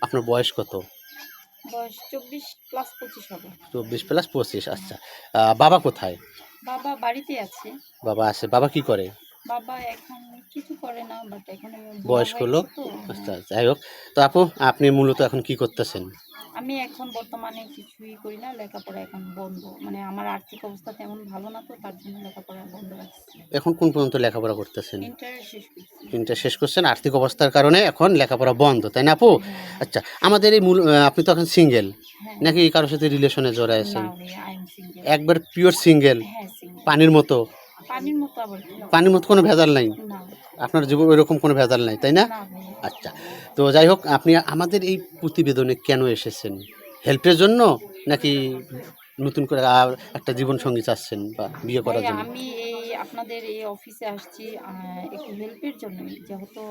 আপনার বয়স কত? বয়স 24 প্লাস 25 হবে। 24 প্লাস 25। আচ্ছা। বাবা কোথায়? বাবা বাড়িতে আছে। বাবা আছে। বাবা কি করে? বাবা এখন কিছু করে না, বাট এখন বুড়া বয়স্ক হয়ে লোক? গেছে তো। আচ্ছা, হ্যাঁ। যাই হোক। তো আপু, আপনি মূলত এখন কি করতেছেন? আমি এখন বর্তমানে কিছুই করি না, লেখাপড়া এখন বন্ধ। মানে আমার আর্থিক অবস্থা তেমন ভালো না, তো তার জন্য লেখাপড়া বন্ধ রাখছি। এখন কোন পর্যন্ত লেখাপড়া করতেছেন? ইন্টার শেষ করছি। ইন্টার শেষ করছেন, আর্থিক অবস্থার কারণে এখন লেখাপড়া বন্ধ, তাই না আপু? হ্যাঁ, আচ্ছা, আমাদের এই মূল আপনি তো এখন সিঙ্গেল হ্যাঁ। নাকি কারোর সাথে রিলেশনে জড়ায় না আছেন? ভাই, আই এম সিঙ্গেল। একবার পিওর সিঙ্গেল, হ্যাঁ, সিঙ্গেল। পানির মতো? পানির মতো আবার কি? পানির মতো কোনো ভেজাল নাই? না, আপনার জীবন ওইরকম কোনো ভেজাল নাই, তাই না? না ভাই। আচ্ছা। তো যাই হোক, আপনি আমাদের এই প্রতিবেদনে কেন এসেছেন? হেল্পের জন্য নাকি নতুন করে একটা জীবনসঙ্গী চাচ্ছেন বা বিয়ে ভাই করার জন্য? আমি আপনাদের এই অফিসে আসছি একটু হেল্পের জন্যই, যেহেতু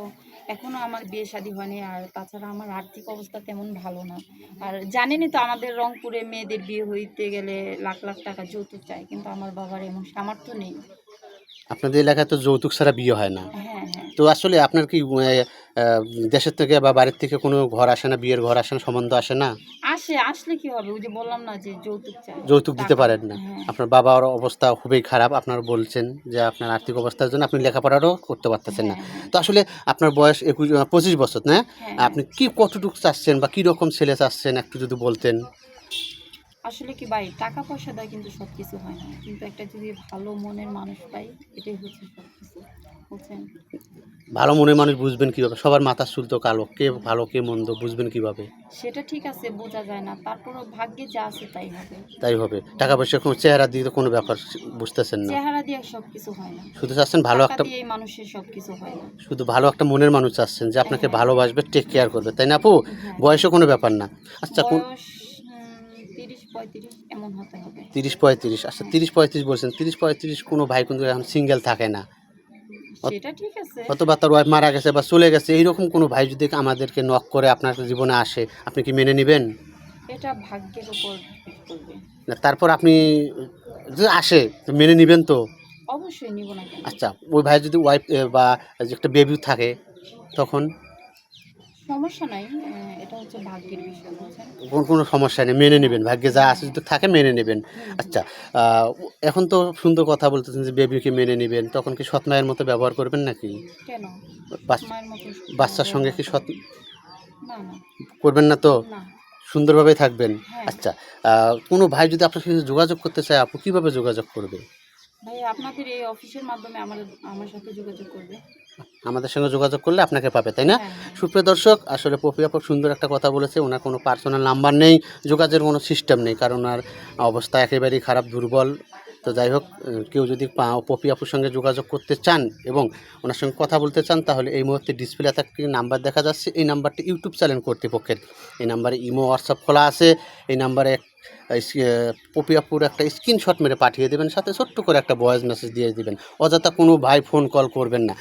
এখনো আমার বিয়ে শাদী হয়নি, আর তাছাড়া আমার আর্থিক অবস্থা তেমন ভালো না। আর জানেনই তো, আমাদের রংপুরে মেয়েদের বিয়ে হইতে গেলে লাখ লাখ টাকা যৌতুক চাই, কিন্তু আমার বাবার এমন সামর্থ্য নেই। আপনাদের এলাকায় তো যৌতুক ছাড়া বিয়ে হয় না। হ্যাঁ, হ্যাঁ। তো আসলে আপনার কি দেশের থেকে বা বাড়ির থেকে কোনো ঘর আসে না, বিয়ের ঘর আসে না, সম্বন্ধ আসে না? আসলে কি হবে, ওই যে বললাম না যে যৌতুক চাই, যৌতুক দিতে টাকা। পারেন না? হ্যাঁ, আপনার বাবার অবস্থা খুবই খারাপ। আপনারা বলছেন যে আপনার আর্থিক অবস্থার জন্য আপনি লেখাপড়ারও করতে পারতেছেন না। হ্যাঁ, হ্যাঁ, তো আসলে আপনার বয়স 25 বছর, না? হ্যাঁ, আপনি কি কতটুকু চাচ্ছেন বা কী রকম ছেলে চাচ্ছেন একটু যদি বলতেন? আসলে কি ভাই, টাকা পয়সা দেয় কিন্তু সব কিছু হয় না, কিন্তু একটা যদি ভালো মনের মানুষ পাই, এটাই হচ্ছে সব কিছু, বুঝছেন? ভালো মনের মানুষ বুঝবেন কীভাবে? সবার মাথার চুল তো কালো। কে ভালো কে মন্দ বুঝবেন কীভাবে? সেটা ঠিক আছে, বোঝা যায় না, তারপরও ভাগ্যে যা আছে তাই হবে। তাই হবে। টাকা পয়সা কোনো চেহারা দিয়ে তো কোনো ব্যাপার বুঝতেছেন না। চেহারা দিয়ে সবকিছু হয় না, শুধু চাচ্ছেন ভালো টাকা একটা, দিয়েই মানুষের সবকিছু হয় না। শুধু ভালো একটা মনের মানুষ চাচ্ছেন যে আপনাকে হ্যাঁ, ভালোবাসবে, টেক কেয়ার করবে, তাই না আপু? হ্যাঁ। বয়সও কোনো ব্যাপার না। আচ্ছা, কোন বয়স 30-35 এমন হতে হবে। 30-35? আচ্ছা, হ্যাঁ, 30-35 বলছেন। 30-35 কোনো ভাই কিন্তু এখন সিঙ্গেল থাকে না। সেটা ঠিক আছে। অথবা তার ওয়াইফ মারা গেছে বা চলে গেছে, এইরকম কোনো ভাই যদি আমাদেরকে নক করে আপনার জীবনে আসে, আপনি কি মেনে নিবেন? এটা ভাগ্যের উপর ডিপেন্ড করবে। না, তারপর আপনি যদি আসে তো মেনে নিবেন তো? অবশ্যই নিব না কেন? আচ্ছা, ওই ভাই যদি ওয়াইফ বা যে একটা বেবি থাকে তখন? সমস্যা নাই, এটা হচ্ছে ভাগ্যের বিষয়, বুঝছেন? কোনো সমস্যা নেই, মেনে হ্যাঁ, নেবেন। ভাগ্যে যা আছে যদি থাকে মেনে নেবেন। হুম, হুম। আচ্ছা, এখন তো সুন্দর কথা বলতেছেন যে বেবিকে মেনে নিবেন। তখন কি সৎ মায়ের মতো ব্যবহার করবেন নাকি? কেন? সৎ বাচ মায়ের মতো বাচ্চার সঙ্গে ব্যবহার কি করব? সৎ না, না, করবেন না তো? না। সুন্দরভাবেই থাকবেন। হ্যাঁ। আচ্ছা, কোনো ভাই যদি আপনার সাথে যোগাযোগ করতে চায়, আপু কিভাবে যোগাযোগ করবে? ভাই আপনাদের এই অফিসের মাধ্যমে আমার সাথে যোগাযোগ করবে। আমাদের সঙ্গে যোগাযোগ করলে আপনাকে পাবে, তাই না? হ্যাঁ, হ্যাঁ। সুপ্রিয় দর্শক, আসলে পপি আপু সুন্দর একটা কথা বলেছে। ওনার কোনো পার্সোনাল নাম্বার নেই, যোগাযোগের কোনো সিস্টেম নেই, কারণ ওনার অবস্থা একেবারেই খারাপ, দুর্বল। তো যাই হোক, কেউ যদি পপি আপুর সঙ্গে যোগাযোগ করতে চান এবং ওনার সঙ্গে কথা বলতে চান, তাহলে এই মুহূর্তে ডিসপ্লেতে একটি নাম্বার দেখা যাচ্ছে। এই নাম্বারটি ইউটিউব চ্যানেল কর্তৃপক্ষের। এই নাম্বারে ইমো, হোয়াটসঅ্যাপ খোলা আছে। এই নাম্বারে পপি আপুর একটা স্ক্রিনশট মেরে পাঠিয়ে দেবেন, সাথে ছোট্ট করে একটা ভয়েস মেসেজ দিয়ে দিবেন। অযথা কোনো ভাই ফোন কল করবেন না।